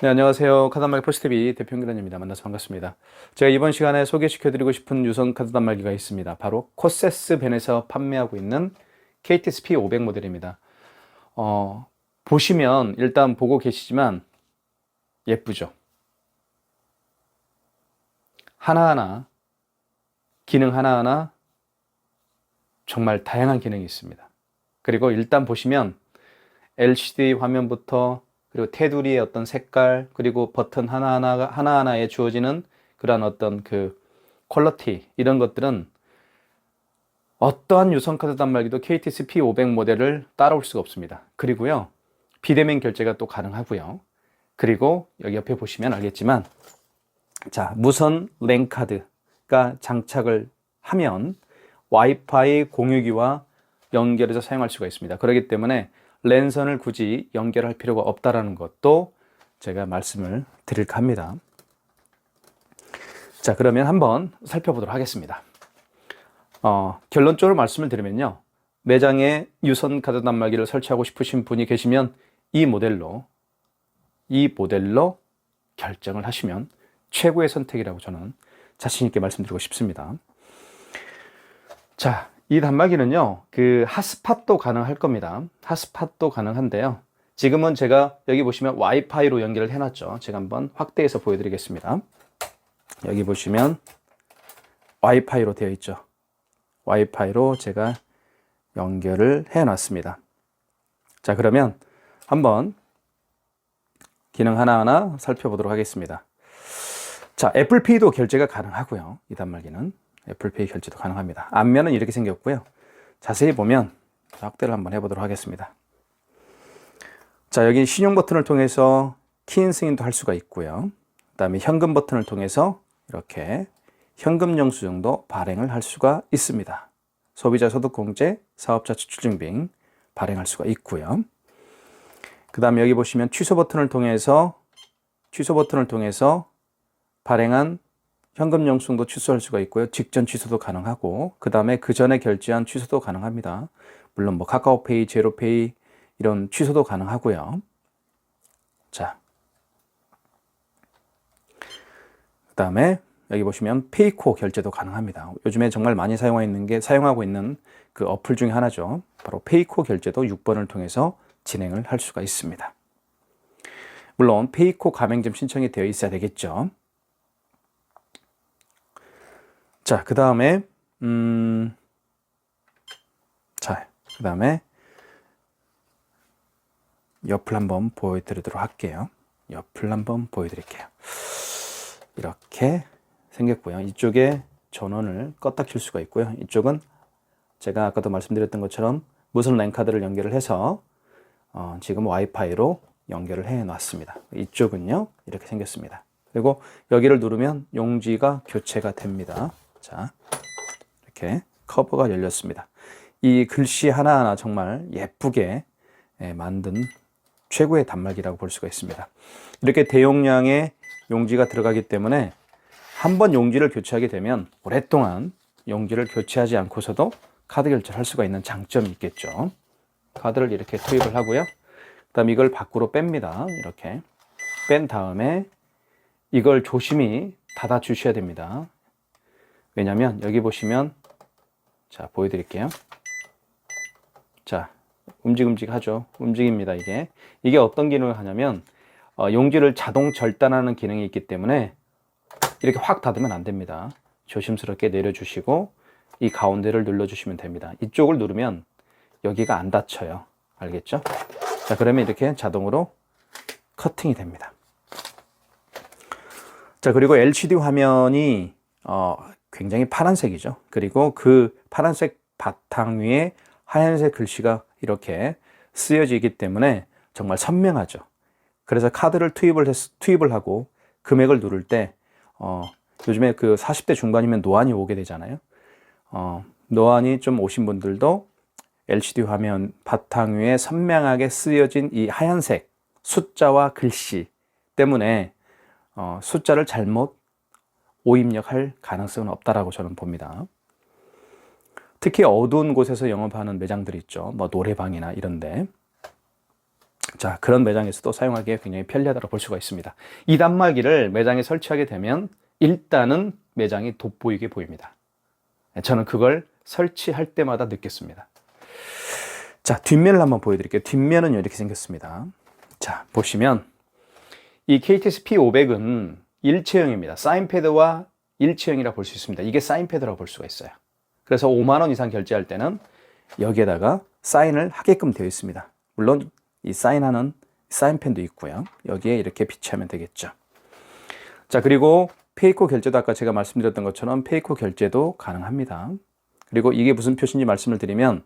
네, 안녕하세요. 카드 단말기 포스트비 대표 연결원입니다. 만나서 반갑습니다. 제가 이번 시간에 소개시켜드리고 싶은 유선 카드 단말기가 있습니다. 바로 코세스 벤에서 판매하고 있는 KTSP 500 모델입니다. 보시면 일단 보고 계시지만 예쁘죠? 하나하나, 기능 하나하나 정말 다양한 기능이 있습니다. 그리고 일단 보시면 LCD 화면부터 그리고 테두리의 어떤 색깔, 그리고 버튼 하나하나에 주어지는 그러한 어떤 그 퀄리티, 이런 것들은 어떠한 유선카드 단말기도 KTSP 500 모델을 따라올 수가 없습니다. 그리고요, 비대면 결제가 또 가능하고요. 그리고 여기 옆에 보시면 알겠지만, 자, 무선 랜카드가 장착을 하면 와이파이 공유기와 연결해서 사용할 수가 있습니다. 그렇기 때문에 랜선을 굳이 연결할 필요가 없다는 것도 제가 말씀을 드릴까 합니다. 자, 그러면 한번 살펴보도록 하겠습니다. 결론적으로 말씀을 드리면요, 매장에 유선 카드 단말기를 설치하고 싶으신 분이 계시면 이 모델로 결정을 하시면 최고의 선택이라고 저는 자신 있게 말씀드리고 싶습니다. 자, 이 단말기는요, 그 핫스팟도 가능할 겁니다. 핫스팟도 가능한데요. 지금은 제가 여기 보시면 와이파이로 연결을 해놨죠. 제가 한번 확대해서 보여드리겠습니다. 여기 보시면 와이파이로 되어 있죠. 와이파이로 제가 연결을 해놨습니다. 자, 그러면 한번 기능 하나하나 살펴보도록 하겠습니다. 자, 애플페이도 결제가 가능하고요. 이 단말기는 애플페이 결제도 가능합니다. 앞면은 이렇게 생겼고요. 자세히 보면 확대를 한번 해보도록 하겠습니다. 자, 여기 신용 버튼을 통해서 키인 승인도 할 수가 있고요. 그 다음에 현금 버튼을 통해서 이렇게 현금 영수증도 발행을 할 수가 있습니다. 소비자 소득공제, 사업자 지출증빙 발행할 수가 있고요. 그 다음에 여기 보시면 취소 버튼을 통해서 발행한 현금 영수증도 취소할 수가 있고요. 직전 취소도 가능하고, 그 다음에 그 전에 결제한 취소도 가능합니다. 물론 뭐 카카오페이, 제로페이 이런 취소도 가능하고요. 자, 그 다음에 여기 보시면 페이코 결제도 가능합니다. 요즘에 정말 많이 사용하고 있는 그 어플 중에 하나죠. 바로 페이코 결제도 6번을 통해서 진행을 할 수가 있습니다. 물론 페이코 가맹점 신청이 되어 있어야 되겠죠. 자, 그 다음에 옆을 한번 보여드리도록 할게요. 옆을 한번 보여드릴게요. 이렇게 생겼고요. 이쪽에 전원을 껐다 킬 수가 있고요. 이쪽은 제가 아까도 말씀드렸던 것처럼 무선 랜카드를 연결을 해서 지금 와이파이로 연결을 해 놨습니다. 이쪽은요, 이렇게 생겼습니다. 그리고 여기를 누르면 용지가 교체가 됩니다. 자, 이렇게 커버가 열렸습니다. 이 글씨 하나하나 정말 예쁘게 만든 최고의 단말기라고 볼 수가 있습니다. 이렇게 대용량의 용지가 들어가기 때문에 한번 용지를 교체하게 되면 오랫동안 용지를 교체하지 않고서도 카드 결제를 할 수가 있는 장점이 있겠죠. 카드를 이렇게 투입을 하고요. 그 다음 이걸 밖으로 뺍니다. 이렇게 뺀 다음에 이걸 조심히 닫아 주셔야 됩니다. 왜냐면 여기 보시면, 자, 보여드릴게요. 자, 움직하죠. 움직입니다. 이게 어떤 기능을 하냐면 용지를 자동 절단하는 기능이 있기 때문에 이렇게 확 닫으면 안 됩니다. 조심스럽게 내려주시고 이 가운데를 눌러주시면 됩니다. 이쪽을 누르면 여기가 안 닫혀요. 알겠죠? 자, 그러면 이렇게 자동으로 커팅이 됩니다. 자, 그리고 LCD 화면이 굉장히 파란색이죠. 그리고 그 파란색 바탕 위에 하얀색 글씨가 이렇게 쓰여지기 때문에 정말 선명하죠. 그래서 카드를 투입을 하고 금액을 누를 때 요즘에 그 40대 중반이면 노안이 오게 되잖아요. 노안이 좀 오신 분들도 LCD 화면 바탕 위에 선명하게 쓰여진 이 하얀색 숫자와 글씨 때문에 숫자를 잘못 오입력할 가능성은 없다라고 저는 봅니다. 특히 어두운 곳에서 영업하는 매장들이 있죠. 뭐 노래방이나 이런데. 자, 그런 매장에서도 사용하기에 굉장히 편리하다고 볼 수가 있습니다. 이 단말기를 매장에 설치하게 되면 일단은 매장이 돋보이게 보입니다. 저는 그걸 설치할 때마다 느꼈습니다. 자, 뒷면을 한번 보여드릴게요. 뒷면은 이렇게 생겼습니다. 자, 보시면 이 KTS P500은 일체형입니다. 사인패드와 일체형이라 볼 수 있습니다. 이게 사인패드라고 볼 수가 있어요. 그래서 5만 원 이상 결제할 때는 여기에다가 사인을 하게끔 되어 있습니다. 물론 이 사인하는 사인펜도 있고요. 여기에 이렇게 비치하면 되겠죠. 자, 그리고 페이코 결제도 아까 제가 말씀드렸던 것처럼 페이코 결제도 가능합니다. 그리고 이게 무슨 표시인지 말씀을 드리면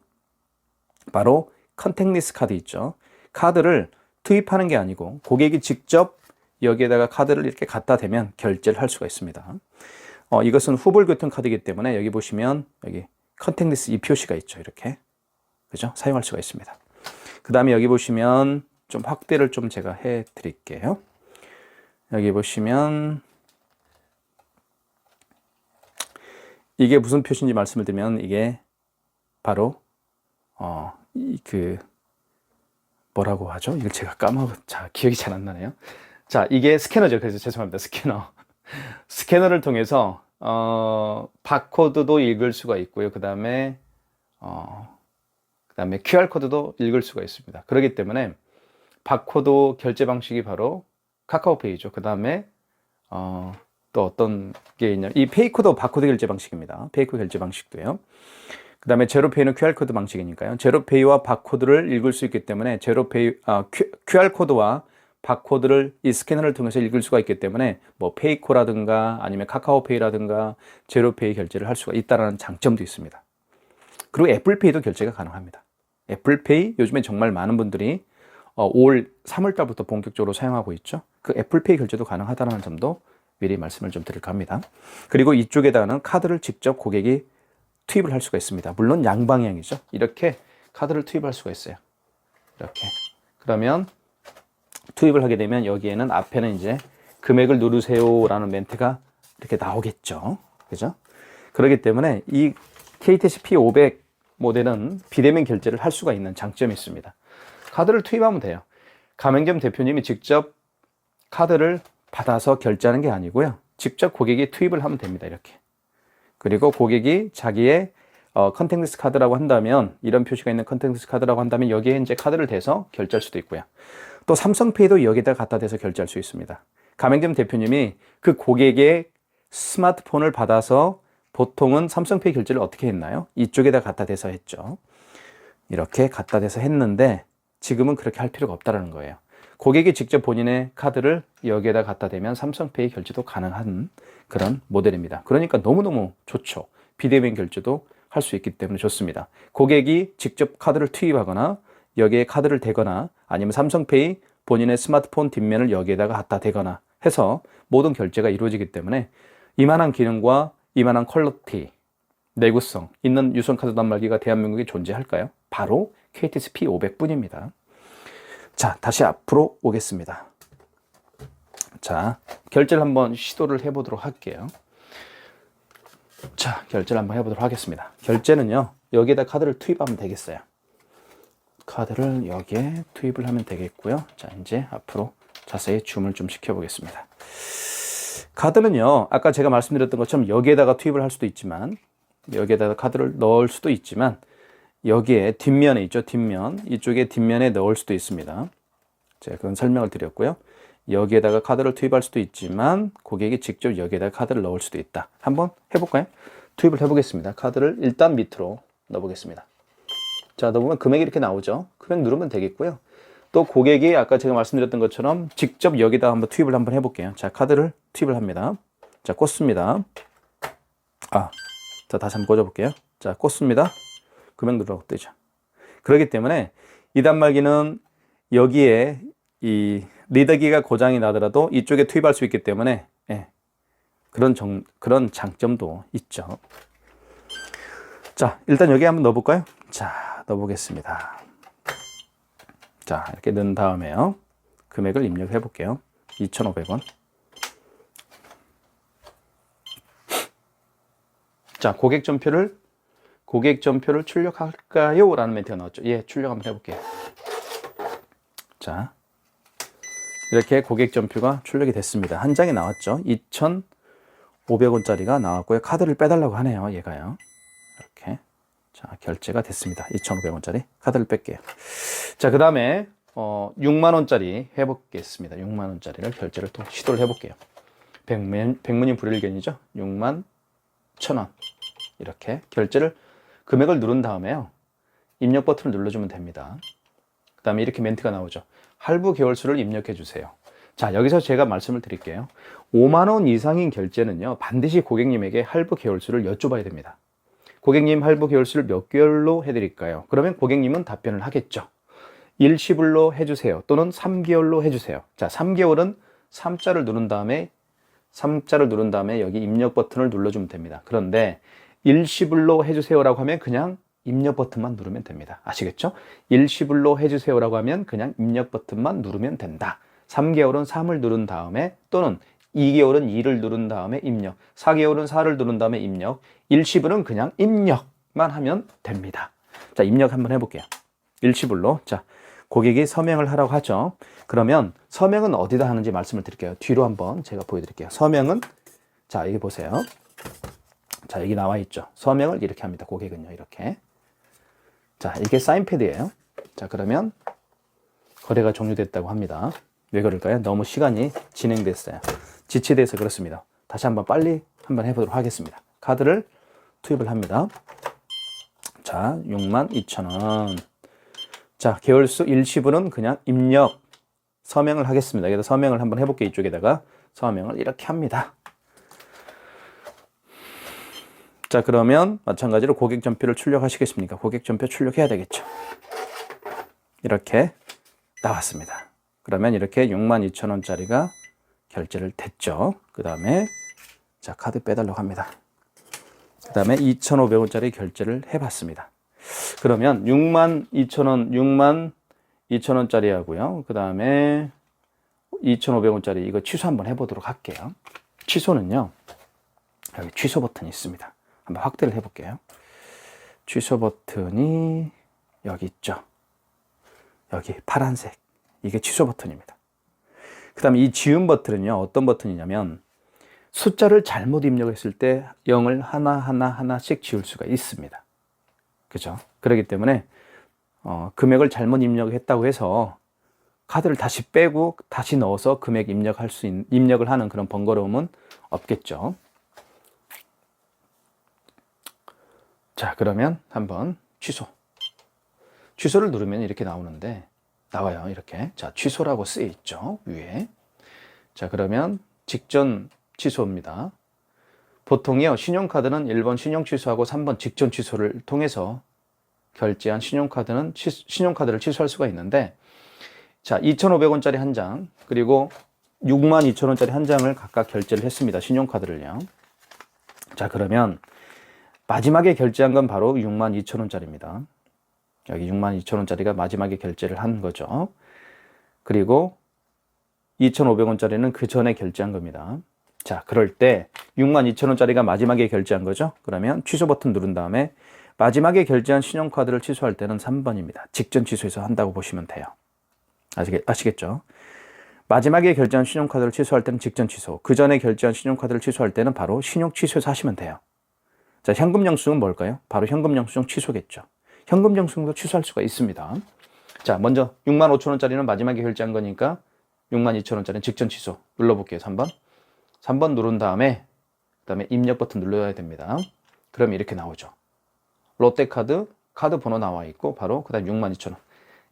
바로 컨택리스 카드 있죠. 카드를 투입하는 게 아니고 고객이 직접 여기에다가 카드를 이렇게 갖다 대면 결제를 할 수가 있습니다. 이것은 후불 교통카드이기 때문에 여기 보시면 여기 컨택리스 이 표시가 있죠. 이렇게. 그죠? 사용할 수가 있습니다. 그 다음에 여기 보시면 좀 확대를 좀 제가 해 드릴게요. 여기 보시면 이게 무슨 표시인지 말씀을 드리면 이게 바로 뭐라고 하죠? 이걸 제가 기억이 잘 안 나네요. 자, 이게 스캐너죠. 그래서 죄송합니다. 스캐너. 스캐너를 통해서 바코드도 읽을 수가 있고요. 그다음에 QR코드도 읽을 수가 있습니다. 그렇기 때문에 바코드 결제 방식이 바로 카카오페이죠. 그다음에 또 어떤 게 있냐? 이 페이코도 바코드 결제 방식입니다. 페이코 결제 방식도요. 그 다음에 제로페이는 QR코드 방식이니까요. 제로페이와 바코드를 읽을 수 있기 때문에 QR코드와 바코드를 이 스캐너를 통해서 읽을 수가 있기 때문에 뭐 페이코라든가 아니면 카카오페이라든가 제로페이 결제를 할 수가 있다는 장점도 있습니다. 그리고 애플페이도 결제가 가능합니다. 애플페이 요즘에 정말 많은 분들이 올 3월 달부터 본격적으로 사용하고 있죠. 그 애플페이 결제도 가능하다는 점도 미리 말씀을 좀 드릴까 합니다. 그리고 이쪽에다가는 카드를 직접 고객이 투입을 할 수가 있습니다. 물론 양방향이죠. 이렇게 카드를 투입할 수가 있어요. 이렇게. 그러면 투입을 하게 되면 여기에는 앞에는 이제 금액을 누르세요라는 멘트가 이렇게 나오겠죠. 그죠? 그렇기 때문에 이 KTC P500 모델은 비대면 결제를 할 수가 있는 장점이 있습니다. 카드를 투입하면 돼요. 가맹점 대표님이 직접 카드를 받아서 결제하는 게 아니고요. 직접 고객이 투입을 하면 됩니다. 이렇게. 그리고 고객이 자기의 컨택리스 카드라고 한다면 이런 표시가 있는 컨택리스 카드라고 한다면 여기에 이제 카드를 대서 결제할 수도 있고요. 또 삼성페이도 여기다 갖다 대서 결제할 수 있습니다. 가맹점 대표님이 그 고객의 스마트폰을 받아서 보통은 삼성페이 결제를 어떻게 했나요? 이쪽에다 갖다 대서 했죠. 이렇게 갖다 대서 했는데 지금은 그렇게 할 필요가 없다는 거예요. 고객이 직접 본인의 카드를 여기에다 갖다 대면 삼성페이 결제도 가능한 그런 모델입니다. 그러니까 너무너무 좋죠. 비대면 결제도 할 수 있기 때문에 좋습니다. 고객이 직접 카드를 투입하거나 여기에 카드를 대거나 아니면 삼성페이 본인의 스마트폰 뒷면을 여기에다가 갖다 대거나 해서 모든 결제가 이루어지기 때문에 이만한 기능과 이만한 퀄리티, 내구성 있는 유선카드 단말기가 대한민국에 존재할까요? 바로 KTC P500 뿐입니다. 자, 다시 앞으로 오겠습니다. 자, 결제를 한번 시도를 해보도록 할게요. 자, 결제를 한번 해보도록 하겠습니다. 결제는요, 여기에다 카드를 투입하면 되겠어요. 카드를 여기에 투입을 하면 되겠고요. 자, 이제 앞으로 자세히 줌을 좀 시켜보겠습니다. 카드는요, 아까 제가 말씀드렸던 것처럼 여기에다가 투입을 할 수도 있지만, 여기에다가 카드를 넣을 수도 있지만, 여기에 뒷면에 있죠. 뒷면. 이쪽에 뒷면에 넣을 수도 있습니다. 제가 그건 설명을 드렸고요. 여기에다가 카드를 투입할 수도 있지만 고객이 직접 여기에다가 카드를 넣을 수도 있다. 한번 해볼까요? 투입을 해보겠습니다. 카드를 일단 밑으로 넣어보겠습니다. 자, 넣어보면 금액이 이렇게 나오죠. 금액 누르면 되겠고요. 또 고객이 아까 제가 말씀드렸던 것처럼 직접 여기다 한번 투입을 한번 해볼게요. 자, 카드를 투입을 합니다. 자, 꽂습니다. 자, 다시 한번 꽂아볼게요. 자, 꽂습니다. 금액 누르라고 뜨죠. 그렇기 때문에 이 단말기는 여기에 이 리더기가 고장이 나더라도 이쪽에 투입할 수 있기 때문에 그런 장점도 있죠. 자, 일단 여기 한번 넣어볼까요? 자, 넣어보겠습니다. 자, 이렇게 넣은 다음에요. 금액을 입력해 볼게요. 2,500원. 자, 고객 전표를 출력할까요? 라는 멘트가 나왔죠. 예, 출력 한번 해볼게요. 자, 이렇게 고객 전표가 출력이 됐습니다. 한 장이 나왔죠. 2,500원짜리가 나왔고요. 카드를 빼달라고 하네요. 얘가요. 이렇게. 자, 결제가 됐습니다. 2,500원짜리 카드를 뺄게요. 자, 그 다음에 6만원짜리 해보겠습니다. 6만원짜리를 결제를 또 시도를 해볼게요. 백문이 불여일견이죠. 6만 1,000원. 이렇게 결제를, 금액을 누른 다음에요. 입력 버튼을 눌러주면 됩니다. 그 다음에 이렇게 멘트가 나오죠. 할부 개월수를 입력해 주세요. 자, 여기서 제가 말씀을 드릴게요. 5만원 이상인 결제는요, 반드시 고객님에게 할부 개월수를 여쭤봐야 됩니다. 고객님, 할부 개월수를 몇 개월로 해드릴까요? 그러면 고객님은 답변을 하겠죠. 일시불로 해주세요. 또는 3개월로 해주세요. 자, 3개월은 3자를 누른 다음에 여기 입력 버튼을 눌러주면 됩니다. 그런데 일시불로 해주세요라고 하면 그냥 입력 버튼만 누르면 됩니다. 아시겠죠? 일시불로 해주세요라고 하면 그냥 입력 버튼만 누르면 된다. 3개월은 3을 누른 다음에, 또는 2개월은 2를 누른 다음에 입력, 4개월은 4를 누른 다음에 입력, 일시불은 그냥 입력만 하면 됩니다. 자, 입력 한번 해볼게요. 일시불로. 자, 고객이 서명을 하라고 하죠. 그러면 서명은 어디다 하는지 말씀을 드릴게요. 뒤로 한번 제가 보여드릴게요. 서명은, 자, 여기 보세요. 자, 여기 나와 있죠. 서명을 이렇게 합니다. 고객은요, 이렇게. 자, 이게 사인패드예요. 자, 그러면 거래가 종료됐다고 합니다. 왜 그럴까요? 너무 시간이 진행됐어요. 지체돼서 그렇습니다. 다시 한번 빨리 한번 해보도록 하겠습니다. 카드를 투입을 합니다. 자, 62,000원. 자, 개월수 일시불은 그냥 입력, 서명을 하겠습니다. 여기다 서명을 한번 해볼게요. 이쪽에다가 서명을 이렇게 합니다. 자, 그러면 마찬가지로 고객 전표를 출력하시겠습니까? 고객 전표 출력해야 되겠죠. 이렇게 나왔습니다. 그러면 이렇게 62,000원짜리가 결제를 됐죠. 그 다음에 자, 카드 빼달라고 합니다. 그 다음에 2,500원짜리 결제를 해봤습니다. 그러면 62,000원, 62,000원짜리 하고요. 그 다음에 2,500원짜리 이거 취소 한번 해보도록 할게요. 취소는요, 여기 취소 버튼이 있습니다. 한번 확대를 해볼게요. 취소 버튼이 여기 있죠. 여기 파란색. 이게 취소 버튼입니다. 그 다음에 이 지운 버튼은요, 어떤 버튼이냐면 숫자를 잘못 입력했을 때 0을 하나씩 지울 수가 있습니다. 그죠? 그렇기 때문에 금액을 잘못 입력했다고 해서 카드를 다시 빼고 다시 넣어서 금액 입력을 하는 그런 번거로움은 없겠죠. 자, 그러면 한번 취소를 누르면 이렇게 나오는데, 나와요. 이렇게. 자, 취소라고 쓰여 있죠. 위에. 자, 그러면 직전 취소입니다. 보통요, 신용카드는 1번 신용 취소하고 3번 직전 취소를 통해서 결제한 신용카드를 취소할 수가 있는데, 자, 2,500원짜리 한 장, 그리고 62,000원짜리 한 장을 각각 결제를 했습니다. 신용카드를요. 자, 그러면 마지막에 결제한 건 바로 62,000원짜리입니다. 여기 62,000원짜리가 마지막에 결제를 한 거죠. 그리고 2,500원짜리는 그 전에 결제한 겁니다. 자, 그럴 때 62,000원짜리가 마지막에 결제한 거죠. 그러면 취소 버튼 누른 다음에 마지막에 결제한 신용카드를 취소할 때는 3번입니다. 직전 취소해서 한다고 보시면 돼요. 아시겠죠? 마지막에 결제한 신용카드를 취소할 때는 직전 취소, 그 전에 결제한 신용카드를 취소할 때는 바로 신용 취소해서 하시면 돼요. 자, 현금 영수증은 뭘까요? 바로 현금 영수증 취소겠죠. 현금 영수증도 취소할 수가 있습니다. 자, 먼저 65,000원짜리는 마지막에 결제한 거니까 62,000원짜리는 직전 취소 눌러볼게요. 3번 누른 다음에 그다음에 입력 버튼 눌러야 됩니다. 그럼 이렇게 나오죠. 롯데카드 카드 번호 나와 있고 바로 그다음 62,000원.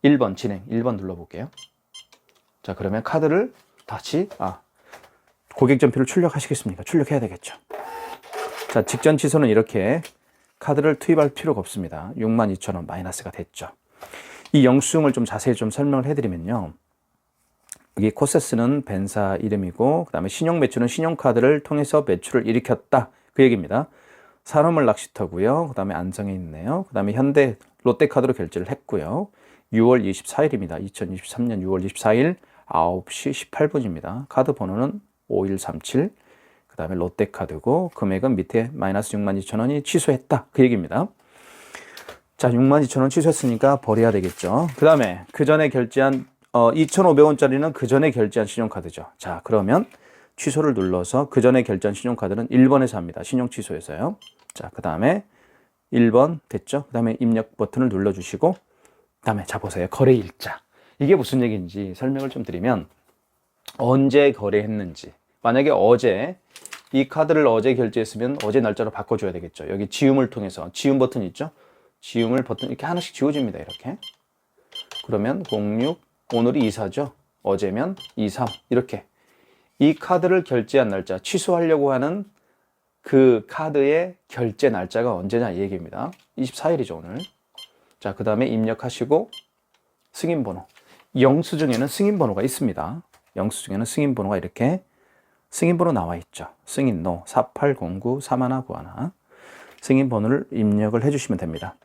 1번 진행 1번 눌러볼게요. 자, 그러면 카드를 다시 고객 전표를 출력하시겠습니까? 출력해야 되겠죠. 자, 직전 취소는 이렇게 카드를 투입할 필요가 없습니다. 62,000원 마이너스가 됐죠. 이 영수증을 좀 자세히 좀 설명을 해드리면요. 여기 코세스는 벤사 이름이고, 그 다음에 신용 매출은 신용카드를 통해서 매출을 일으켰다. 그 얘기입니다. 산업물 낚시터고요. 그 다음에 안성에 있네요. 그 다음에 현대 롯데카드로 결제를 했고요. 6월 24일입니다. 2023년 6월 24일 9시 18분입니다. 카드 번호는 5137. 그 다음에 롯데카드고, 금액은 밑에 마이너스 62,000원이 취소했다. 그 얘기입니다. 자, 62,000원 취소했으니까 버려야 되겠죠. 그 다음에 그 전에 결제한 2,500원짜리는 그 전에 결제한 신용카드죠. 자, 그러면 취소를 눌러서 그 전에 결제한 신용카드는 1번에서 합니다. 신용 취소에서요. 자, 그 다음에 1번 됐죠? 그 다음에 입력 버튼을 눌러주시고, 그 다음에 자, 보세요. 거래일자. 이게 무슨 얘기인지 설명을 좀 드리면, 언제 거래했는지. 만약에 어제, 이 카드를 어제 결제했으면 어제 날짜로 바꿔줘야 되겠죠. 여기 지움을 통해서, 지움 버튼 있죠? 지움을 버튼 이렇게 하나씩 지워집니다. 이렇게. 그러면 06, 오늘이 24죠? 어제면 23, 이렇게. 이 카드를 결제한 날짜, 취소하려고 하는 그 카드의 결제 날짜가 언제냐 이 얘기입니다. 24일이죠, 오늘. 자, 그 다음에 입력하시고 승인번호. 영수증에는 승인번호가 있습니다. 영수증에는 승인번호가 이렇게 승인번호 나와 있죠. 승인노 48093191. 승인번호를 입력을 해주시면 됩니다.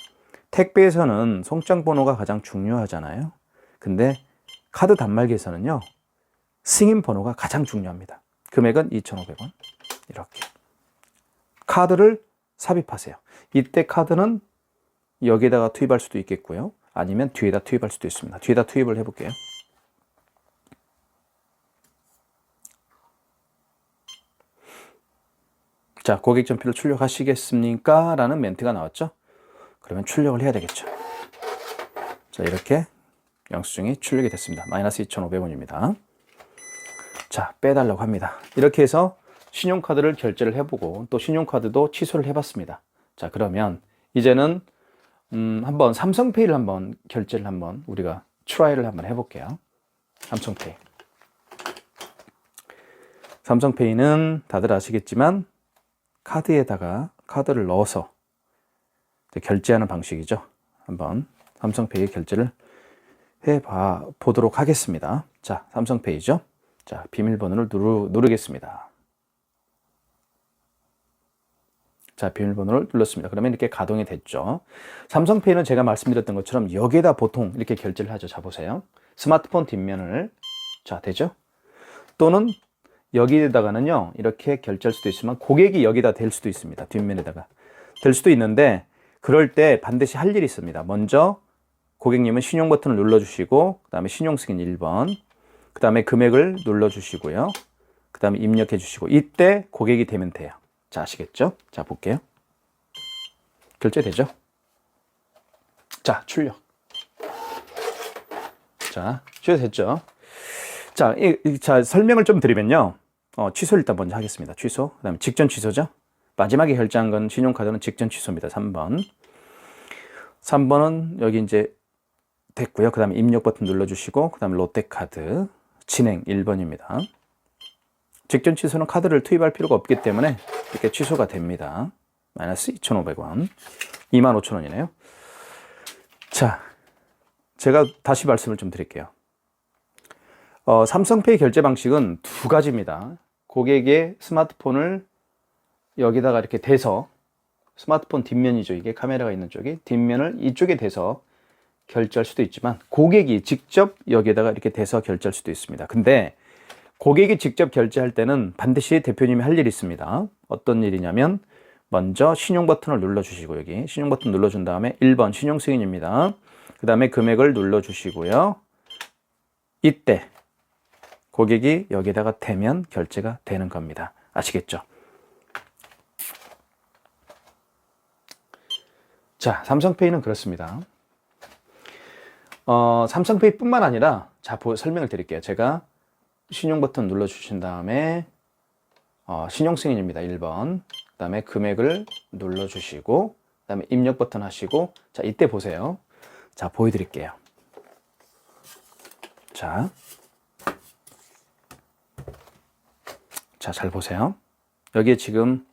택배에서는 송장번호가 가장 중요하잖아요. 근데 카드 단말기에서는요, 승인번호가 가장 중요합니다. 금액은 2,500원. 이렇게. 카드를 삽입하세요. 이때 카드는 여기에다가 투입할 수도 있겠고요. 아니면 뒤에다 투입할 수도 있습니다. 뒤에다 투입을 해볼게요. 자, 고객 전표를 출력하시겠습니까? 라는 멘트가 나왔죠. 그러면 출력을 해야 되겠죠. 자, 이렇게 영수증이 출력이 됐습니다. 마이너스 2,500원입니다. 자, 빼달라고 합니다. 이렇게 해서 신용카드를 결제를 해보고 또 신용카드도 취소를 해봤습니다. 자, 그러면 이제는 한번 삼성페이를 한번 결제를 한번 우리가 트라이를 한번 해볼게요. 삼성페이. 삼성페이는 다들 아시겠지만 카드에다가 카드를 넣어서 결제하는 방식이죠. 한번 삼성페이 결제를 해봐 보도록 하겠습니다. 자, 삼성페이죠. 자, 비밀번호를 누르겠습니다. 자, 비밀번호를 눌렀습니다. 그러면 이렇게 가동이 됐죠. 삼성페이는 제가 말씀드렸던 것처럼 여기에다 보통 이렇게 결제를 하죠. 자, 보세요. 스마트폰 뒷면을, 자, 되죠? 또는 여기에다가는요, 이렇게 결제할 수도 있지만 고객이 여기다 댈 수도 있습니다. 뒷면에다가. 될 수도 있는데, 그럴 때 반드시 할 일이 있습니다. 먼저 고객님은 신용 버튼을 눌러주시고, 그 다음에 신용 승인 1번, 그 다음에 금액을 눌러주시고요. 그 다음에 입력해 주시고, 이때 고객이 되면 돼요. 자, 아시겠죠? 자, 볼게요. 결제되죠? 자, 출력. 자, 취소됐죠? 자, 자, 설명을 좀 드리면요. 취소를 일단 먼저 하겠습니다. 취소. 그 다음에 직전 취소죠? 마지막에 결제한 건 신용카드는 직전 취소입니다. 3번. 3번은 여기 이제 됐고요. 그 다음에 입력 버튼 눌러주시고, 그 다음에 롯데카드 진행 1번입니다. 직전 취소는 카드를 투입할 필요가 없기 때문에 이렇게 취소가 됩니다. 마이너스 2,500원. 25,000원이네요. 자, 제가 다시 말씀을 좀 드릴게요. 삼성페이 결제 방식은 두 가지입니다. 고객의 스마트폰을 여기다가 이렇게 대서, 스마트폰 뒷면이죠. 이게 카메라가 있는 쪽이. 뒷면을 이쪽에 대서 결제할 수도 있지만 고객이 직접 여기에다가 이렇게 대서 결제할 수도 있습니다. 근데 고객이 직접 결제할 때는 반드시 대표님이 할 일이 있습니다. 어떤 일이냐면 먼저 신용 버튼을 눌러주시고, 여기 신용 버튼 눌러준 다음에 1번 신용 승인입니다. 그 다음에 금액을 눌러주시고요. 이때 고객이 여기다가 대면 결제가 되는 겁니다. 아시겠죠? 자, 삼성페이는 그렇습니다. 삼성페이 뿐만 아니라, 자, 설명을 드릴게요. 제가 신용 버튼 눌러주신 다음에 신용 승인입니다. 1번. 그 다음에 금액을 눌러주시고, 그 다음에 입력 버튼 하시고, 자, 이때 보세요. 자, 보여드릴게요. 자, 잘 보세요. 여기에 지금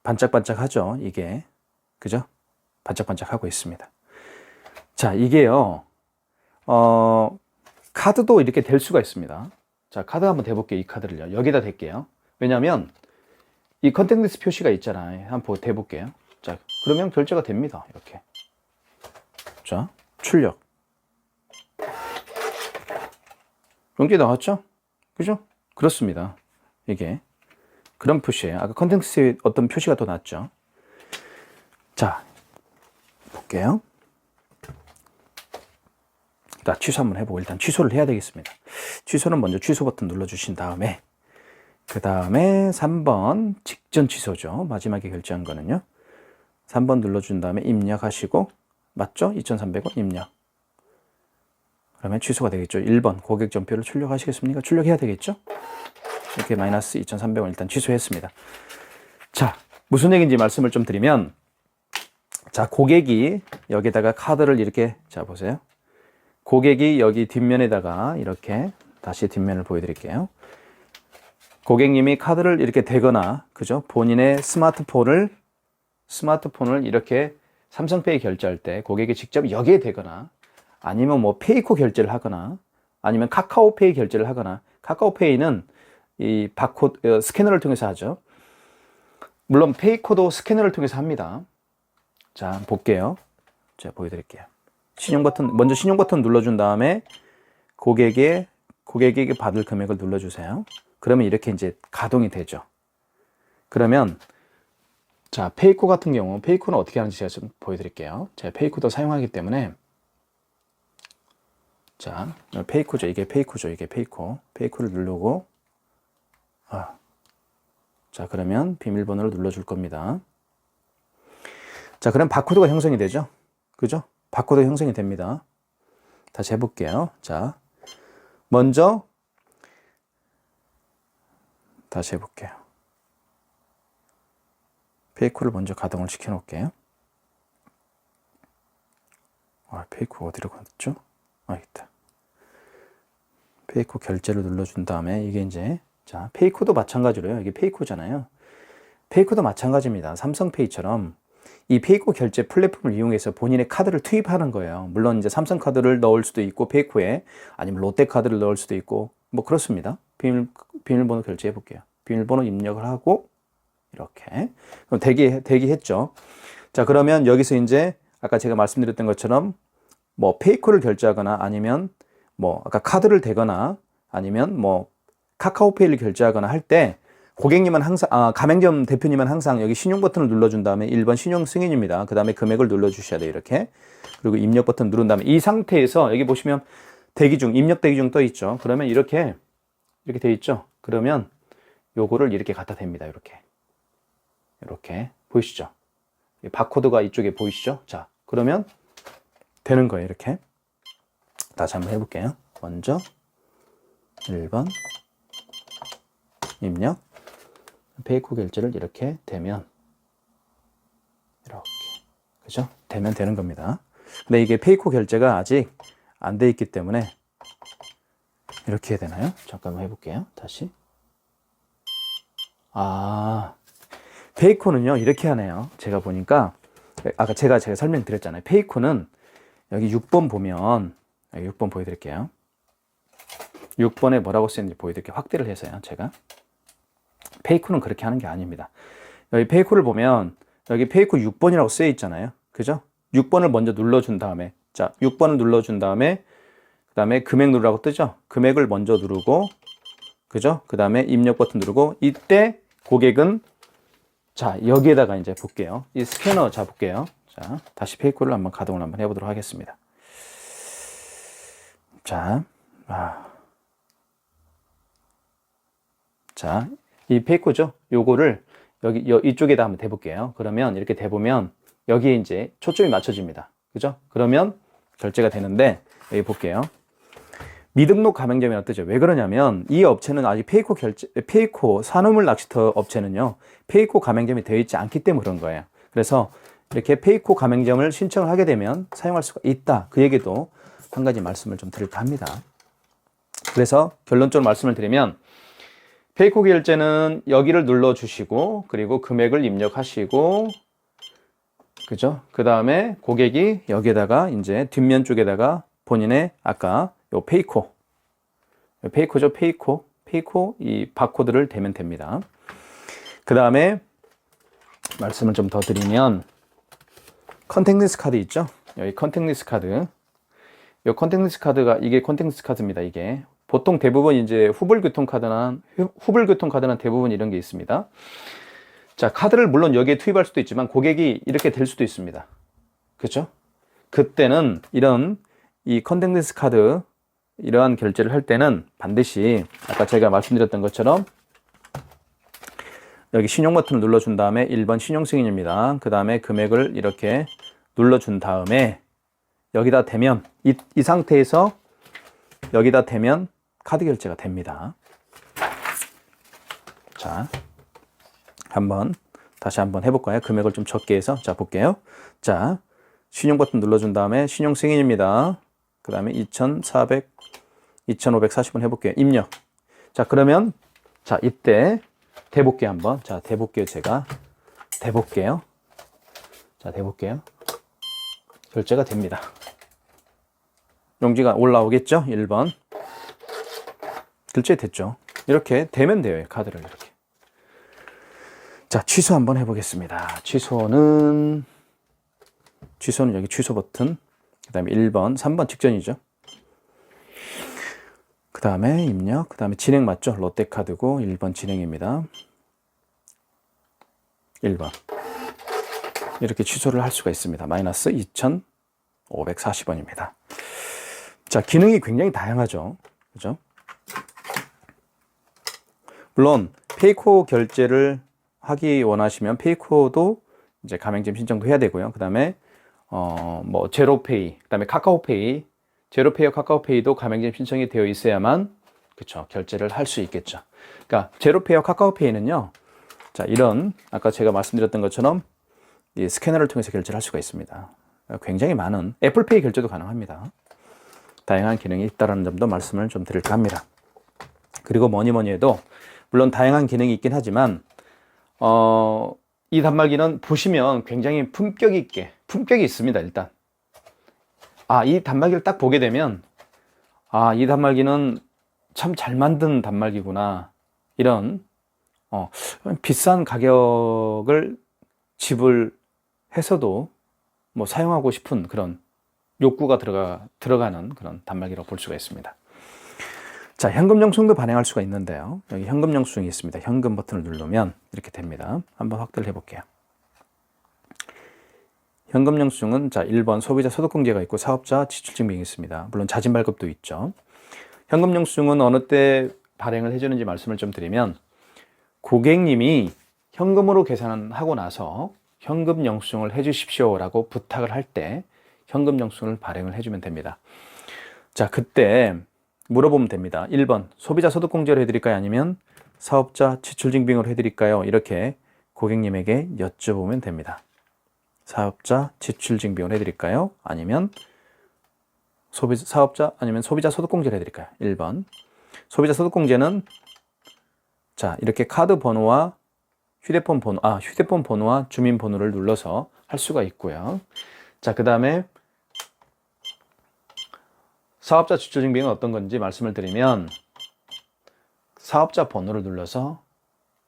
반짝반짝 하죠? 이게. 그죠? 반짝반짝 하고 있습니다. 자, 이게요, 카드도 이렇게 댈 수가 있습니다. 자, 카드 한번 대볼게요. 이 카드를요. 여기다 댈게요. 왜냐면 이 컨택트리스트 표시가 있잖아요. 한번 대볼게요. 자, 그러면 결제가 됩니다. 이렇게. 자, 출력. 용기 나왔죠? 그죠? 그렇습니다. 이게 그런 표시예요. 아까 컨텐츠에 어떤 표시가 더 낫죠? 자, 볼게요. 자, 취소 한번 해보고 일단 취소를 해야 되겠습니다. 취소는 먼저 취소 버튼 눌러주신 다음에 그 다음에 3번 직전 취소죠. 마지막에 결제한 거는요. 3번 눌러준 다음에 입력하시고 맞죠? 2,300원 입력. 그러면 취소가 되겠죠. 1번 고객 전표를 출력하시겠습니까? 출력해야 되겠죠? 이렇게 마이너스 2,300원 일단 취소했습니다. 자, 무슨 얘기인지 말씀을 좀 드리면, 자, 고객이 여기다가 카드를 이렇게, 자, 보세요. 고객이 여기 뒷면에다가 이렇게, 다시 뒷면을 보여드릴게요. 고객님이 카드를 이렇게 대거나, 그죠? 본인의 스마트폰을 이렇게 삼성페이 결제할 때 고객이 직접 여기에 대거나, 아니면 뭐 페이코 결제를 하거나, 아니면 카카오페이 결제를 하거나, 카카오페이는 이 바코드, 스캐너를 통해서 하죠. 물론 페이코도 스캐너를 통해서 합니다. 자, 볼게요. 제가 보여드릴게요. 신용 버튼, 먼저 신용 버튼 눌러준 다음에 고객에게 받을 금액을 눌러주세요. 그러면 이렇게 이제 가동이 되죠. 그러면 자, 페이코 같은 경우, 페이코는 어떻게 하는지 제가 좀 보여드릴게요. 제가 페이코도 사용하기 때문에, 자, 페이코죠. 이게 페이코죠. 이게 페이코. 페이코를 누르고, 자, 그러면 비밀번호를 눌러줄 겁니다. 자, 그럼 바코드가 형성이 되죠. 그죠? 바코드가 형성이 됩니다. 다시 해볼게요. 자, 먼저, 다시 해볼게요. 페이코를 먼저 가동을 시켜 놓을게요. 페이코 어디로 갔죠? 있다. 페이코 결제를 눌러준 다음에 이게 이제, 자, 페이코도 마찬가지로요. 이게 페이코잖아요. 페이코도 마찬가지입니다. 삼성페이처럼 이 페이코 결제 플랫폼을 이용해서 본인의 카드를 투입하는 거예요. 물론 이제 삼성카드를 넣을 수도 있고 페이코에, 아니면 롯데카드를 넣을 수도 있고 뭐 그렇습니다. 비밀번호 결제해 볼게요. 비밀번호 입력을 하고 이렇게 그럼 대기했죠. 자, 그러면 여기서 이제 아까 제가 말씀드렸던 것처럼 뭐 페이코를 결제하거나, 아니면 뭐 아까 카드를 대거나, 아니면 뭐 카카오페이를 결제하거나 할 때 고객님은 항상, 가맹점 대표님은 항상 여기 신용 버튼을 눌러준 다음에 1번 신용 승인입니다. 그 다음에 금액을 눌러주셔야 돼요. 이렇게. 그리고 입력 버튼 누른 다음에 이 상태에서 여기 보시면 대기 중, 입력 대기 중 떠 있죠. 그러면 이렇게 돼 있죠. 그러면 요거를 이렇게 갖다 댑니다. 이렇게 보이시죠? 바코드가 이쪽에 보이시죠? 자, 그러면 되는 거예요. 이렇게. 다시 한번 해볼게요. 먼저 1번 입력, 페이코 결제를 이렇게 되면, 이렇게, 그죠? 되면 되는 겁니다. 근데 이게 페이코 결제가 아직 안 돼 있기 때문에 이렇게 해야 되나요? 잠깐만 해볼게요. 다시. 페이코는요, 이렇게 하네요. 제가 보니까, 아까 제가 설명드렸잖아요. 페이코는 여기 6번 보면, 여기 6번 보여드릴게요. 6번에 뭐라고 쓰였는지 보여드릴게요. 확대를 해서요, 제가. 페이코는 그렇게 하는 게 아닙니다. 여기 페이코를 보면, 여기 페이코 6번이라고 쓰여 있잖아요. 그죠? 6번을 먼저 눌러준 다음에, 자, 6번을 눌러준 다음에, 그 다음에 금액 누르라고 뜨죠? 금액을 먼저 누르고, 그죠? 그 다음에 입력 버튼 누르고, 이때 고객은, 자, 여기에다가 이제 볼게요. 이 스캐너 잡을게요. 자, 다시 페이코를 한번 가동을 한번 해보도록 하겠습니다. 자, 자, 이 페이코죠? 요거를 이쪽에다 한번 대볼게요. 그러면 이렇게 대보면 여기에 이제 초점이 맞춰집니다. 그죠? 그러면 결제가 되는데, 여기 볼게요. 미등록 가맹점이라고 뜨죠. 왜 그러냐면 이 업체는 아직 페이코 산후물 낚시터 업체는요, 페이코 가맹점이 되어 있지 않기 때문에 그런 거예요. 그래서 이렇게 페이코 가맹점을 신청을 하게 되면 사용할 수가 있다. 그 얘기도 한 가지 말씀을 좀 드릴까 합니다. 그래서 결론적으로 말씀을 드리면, 페이코 결제는 여기를 눌러주시고, 그리고 금액을 입력하시고, 그죠? 그 다음에 고객이 여기에다가 이제 뒷면 쪽에다가 본인의 아까 요 페이코죠? 페이코 이 바코드를 대면 됩니다. 그 다음에 말씀을 좀 더 드리면, 컨택리스 카드 있죠? 여기 컨택리스 카드. 이 컨택리스 카드가, 이게 컨택리스 카드입니다. 이게 보통 대부분 이제 후불 교통카드나 대부분 이런 게 있습니다. 자, 카드를 물론 여기에 투입할 수도 있지만 고객이 이렇게 될 수도 있습니다. 그렇죠? 그때는 이런 이 컨택트레스 카드 이러한 결제를 할 때는 반드시 아까 제가 말씀드렸던 것처럼 여기 신용 버튼을 눌러준 다음에 1번 신용 승인입니다. 그 다음에 금액을 이렇게 눌러준 다음에 여기다 대면 이 상태에서 여기다 대면 카드 결제가 됩니다. 자, 다시 한번 해볼까요? 금액을 좀 적게 해서. 자, 볼게요. 자, 신용 버튼 눌러준 다음에 신용 승인입니다. 그 다음에 2,540원 해볼게요. 입력. 자, 그러면, 자, 이때 대볼게요, 한번. 자, 대볼게요, 제가. 대볼게요. 자, 대볼게요. 결제가 됩니다. 용지가 올라오겠죠? 1번. 결제됐죠? 이렇게 되면 돼요, 카드를 이렇게. 자, 취소 한번 해보겠습니다. 취소는 여기 취소 버튼, 그 다음에 1번, 3번 직전이죠. 그 다음에 입력, 그 다음에 진행 맞죠? 롯데카드고 1번 진행입니다. 1번. 이렇게 취소를 할 수가 있습니다. 마이너스 2,540원입니다. 자, 기능이 굉장히 다양하죠. 그죠? 물론, 페이코 결제를 하기 원하시면 페이코도 이제 가맹점 신청도 해야 되고요. 그 다음에 뭐 제로페이, 그 다음에 카카오페이, 제로페이와 카카오페이도 가맹점 신청이 되어 있어야만 그쵸 결제를 할 수 있겠죠. 그러니까 제로페이와 카카오페이는요, 자 이런 아까 제가 말씀드렸던 것처럼 이 스캐너를 통해서 결제를 할 수가 있습니다. 굉장히 많은 애플페이 결제도 가능합니다. 다양한 기능이 있다는 점도 말씀을 좀 드릴까 합니다. 그리고 뭐니 해도 물론 다양한 기능이 있긴 하지만 이 단말기는 보시면 굉장히 품격이 있습니다. 일단 이 단말기를 딱 보게 되면 이 단말기는 참 잘 만든 단말기구나, 이런 비싼 가격을 지불해서도 뭐 사용하고 싶은 그런 욕구가 들어가는 그런 단말기라고 볼 수가 있습니다. 자, 현금 영수증도 발행할 수가 있는데요. 여기 현금 영수증이 있습니다. 현금 버튼을 누르면 이렇게 됩니다. 한번 확대를 해볼게요. 현금 영수증은 자 1번 소비자 소득공제가 있고 사업자 지출증명이 있습니다. 물론 자진 발급도 있죠. 현금 영수증은 어느 때 발행을 해주는지 말씀을 좀 드리면, 고객님이 현금으로 계산하고 나서 현금 영수증을 해주십시오라고 부탁을 할 때 현금 영수증을 발행을 해주면 됩니다. 자, 그때 물어보면 됩니다. 1번 소비자 소득공제로 해드릴까요? 아니면 사업자 지출증빙으로 해드릴까요? 이렇게 고객님에게 여쭤보면 됩니다. 사업자 지출증빙을 해드릴까요? 아니면 소비자 소득공제를 해드릴까요? 1번. 소비자 소득공제는 자 이렇게 카드 번호와 휴대폰 번호와 주민번호를 눌러서 할 수가 있고요. 자, 그 다음에 사업자 지출증빙은 어떤 건지 말씀을 드리면, 사업자 번호를 눌러서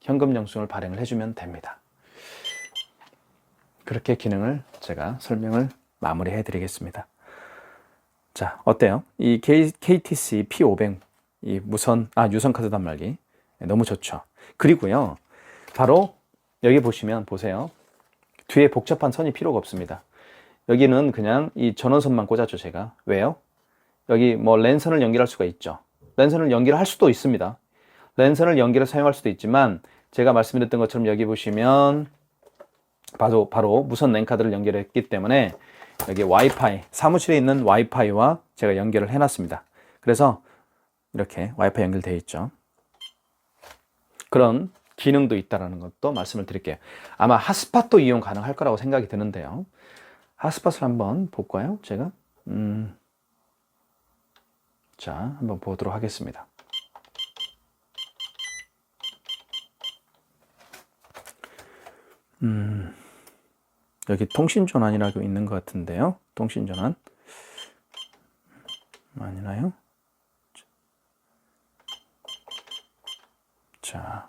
현금 영수증을 발행을 해주면 됩니다. 그렇게 기능을 제가 설명을 마무리해 드리겠습니다. 자, 어때요? 이 KTC P500 이 유선 카드 단말기 너무 좋죠. 그리고요, 바로 여기 보세요. 뒤에 복잡한 선이 필요가 없습니다. 여기는 그냥 이 전원선만 꽂았죠, 제가. 왜요? 여기 뭐 랜선을 연결할 수가 있죠. 랜선을 연결할 수도 있습니다. 랜선을 연결해서 사용할 수도 있지만, 제가 말씀드렸던 것처럼 여기 보시면 바로 무선 랜카드를 연결했기 때문에 여기 와이파이, 사무실에 있는 와이파이와 제가 연결을 해놨습니다. 그래서 이렇게 와이파이 연결되어 있죠. 그런 기능도 있다는 것도 말씀을 드릴게요. 아마 핫스팟도 이용 가능할 거라고 생각이 드는데요. 핫스팟을 한번 볼까요? 제가 자, 한번 보도록 하겠습니다. 여기 통신전환이라고 있는 것 같은데요. 통신전환 아니나요? 자,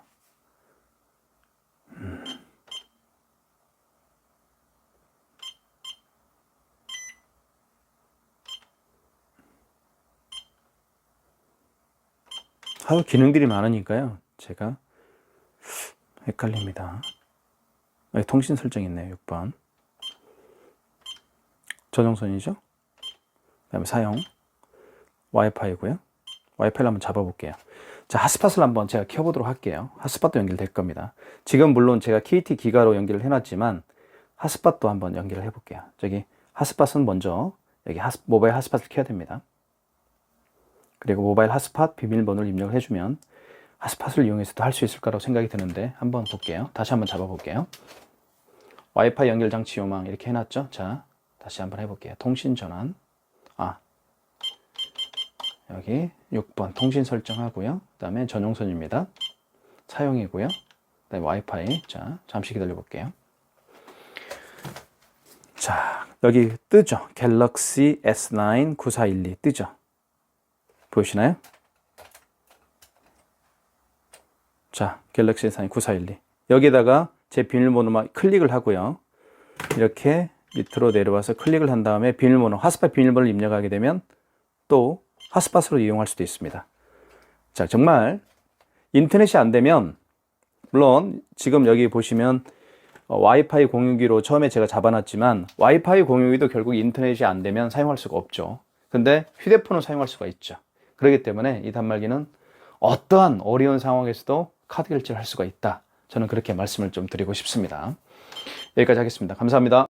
기능들이 많으니까요. 제가 헷갈립니다. 여기 통신 설정 있네요. 6번. 저정선이죠? 그다음에 사용 와이파이고요. 와이파이를 한번 잡아볼게요. 자, 핫스팟을 한번 제가 켜보도록 할게요. 핫스팟도 연결될 겁니다. 지금 물론 제가 KT 기가로 연결을 해놨지만 핫스팟도 한번 연결을 해볼게요. 저기 핫스팟은 먼저 여기 모바일 핫스팟을 켜야 됩니다. 그리고 모바일 핫스팟 비밀번호를 입력을 해주면 핫스팟을 이용해서도 할 수 있을 거라고 생각이 드는데 한번 볼게요. 다시 한번 잡아볼게요. 와이파이 연결 장치 요망 이렇게 해놨죠. 자, 다시 한번 해볼게요. 통신 전환. 여기 6번 통신 설정하고요. 그 다음에 전용선입니다. 사용이고요. 그 다음에 와이파이. 자, 잠시 기다려 볼게요. 자, 여기 뜨죠. 갤럭시 S9 9412 뜨죠. 보이시나요? 자, 갤럭시 S9 9412 여기다가 제 비밀번호만 클릭을 하고요. 이렇게 밑으로 내려와서 클릭을 한 다음에 비밀번호, 핫스팟 비밀번호를 입력하게 되면 또 핫스팟으로 이용할 수도 있습니다. 자, 정말 인터넷이 안 되면 물론 지금 여기 보시면 와이파이 공유기로 처음에 제가 잡아놨지만 와이파이 공유기도 결국 인터넷이 안 되면 사용할 수가 없죠. 근데 휴대폰을 사용할 수가 있죠. 그렇기 때문에 이 단말기는 어떠한 어려운 상황에서도 카드 결제를 할 수가 있다. 저는 그렇게 말씀을 좀 드리고 싶습니다. 여기까지 하겠습니다. 감사합니다.